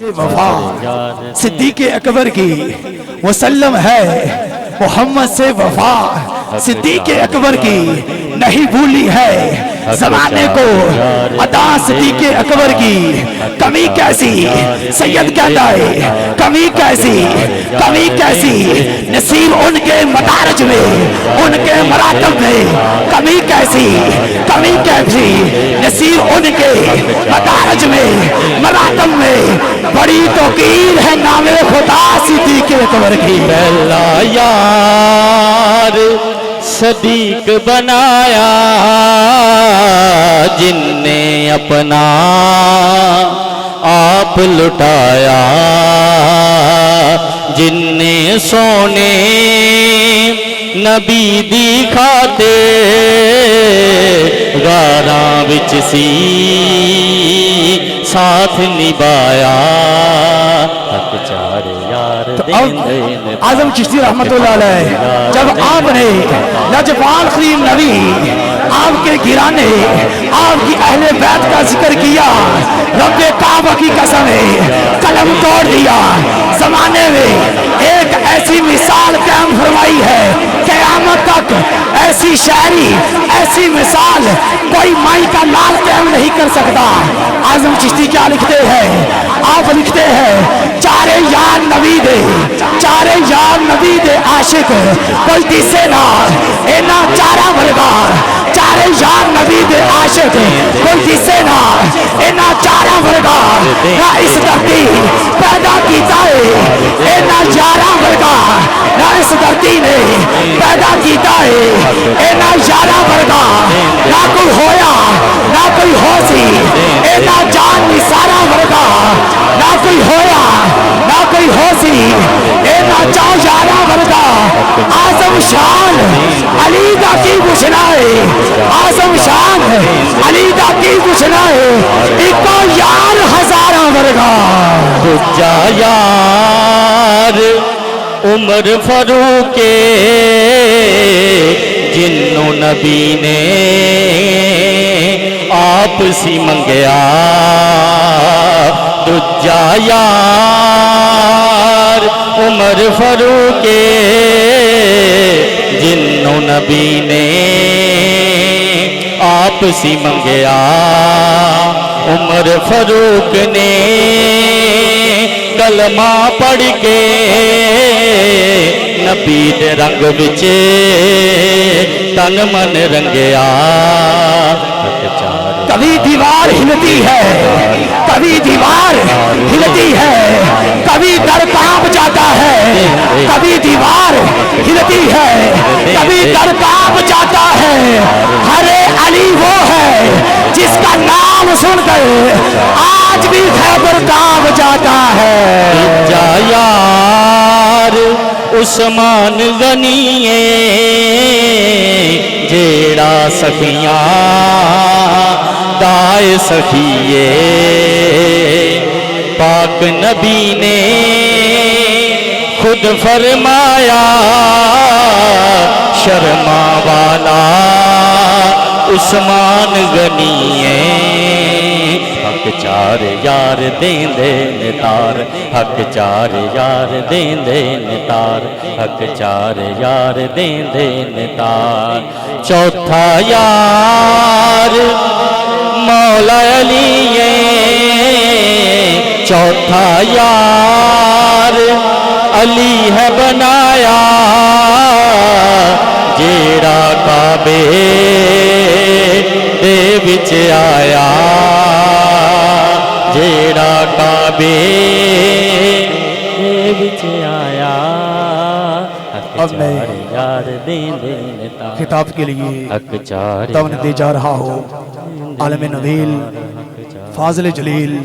وفا صدیق اکبر کی وسلم ہے محمد سے وفا صدیق اکبر کی نہیں بھولی ہے زمانے کو عطا صدیق اکبر کی کمی کیسی سید کہتا ہے کمی کیسی نصیب ان کے مدارج میں ان کے مراتب میں کمی کیسی نصیب ان کے مدارج میں مراتب میں بڑی توقیر ہے نام خدا صدیق اکبر کی پہلا یار صدیق بنایا جن نے اپنا آپ لٹایا جن نے سونے نبی دکھاتے غاراں وچ سی ساتھ نبھایا حق چار یار اعظم چشتی رحمت اللہ علیہ جب آپ نے لجپال کریم نبی آپ کے گرانے آپ کی اہل بیت کا ذکر کیا رب کعبہ کی قسم قلم توڑ دیا زمانے میں ایک ایسی مثال قائم فرمائی ہے قیامت تک ایسی شاعری ایسی مثال کوئی مائی کا لال قائم نہیں کر سکتا اعظم چشتی کیا لکھتے ہیں آپ لکھتے ہیں چارے یار نبی دے عاشق کوئی تیسے نہ اینا چارہ ورگار چارے یار نبی دے عاشق کوئی تیسے نہ اینا چارہ ورگار نہ اس دھرتی پیدا کیتا ہے اینا یارہ ورگار نہ اس دھرتی نے پیدا کیتا ہے اینا یارہ ورگار نہ کوئی ہویا نہ کوئی ہو سی اینا جان نثارہ ورگار نہ کوئی ہویا نہ کوئی ہو سی اینا چاہ یارہ ورگار اعظم شان علی دا کی گشنائے اعظم شان علی دا کی گشنائے ایک یار ہزارہ ورگار دجا یار عمر فاروق جنوں نبی نے آپ سی منگیا دجا یار عمر فاروق جنوں نبی نے آپ سی منگیا عمر فاروق نے کلمہ پڑھ کے نبی دے رنگ بچے تن من رنگیا کبھی دیوار ہلتی ہے کبھی دیوار ہلتی ہے کبھی در کانپ جاتا ہے کبھی دیوار ہلتی ہے کبھی در کانپ جاتا ہے ہر علی وہ ہے جس کا نام سن کر آج بھی خیبر کانپ جاتا ہے جا یار عثمان غنی جیڑا سخیاں دائے سخیے پاک نبی نے خود فرمایا شرما والا عثمان غنی حق چار یار دین دے نتار حق چار یار دین دے نتار حق چار یار دین دے نتار چوتھا یار مولا علی چوتھا یار علی ہے بنایا جیڑا کعبے دے وچ آیا جیڑا کعبے دے وچ آیا اب میں یار دین دین خطاب کے لیے حق چار دعوت دے جا رہا ہوں عالم نویل فاضل جلیل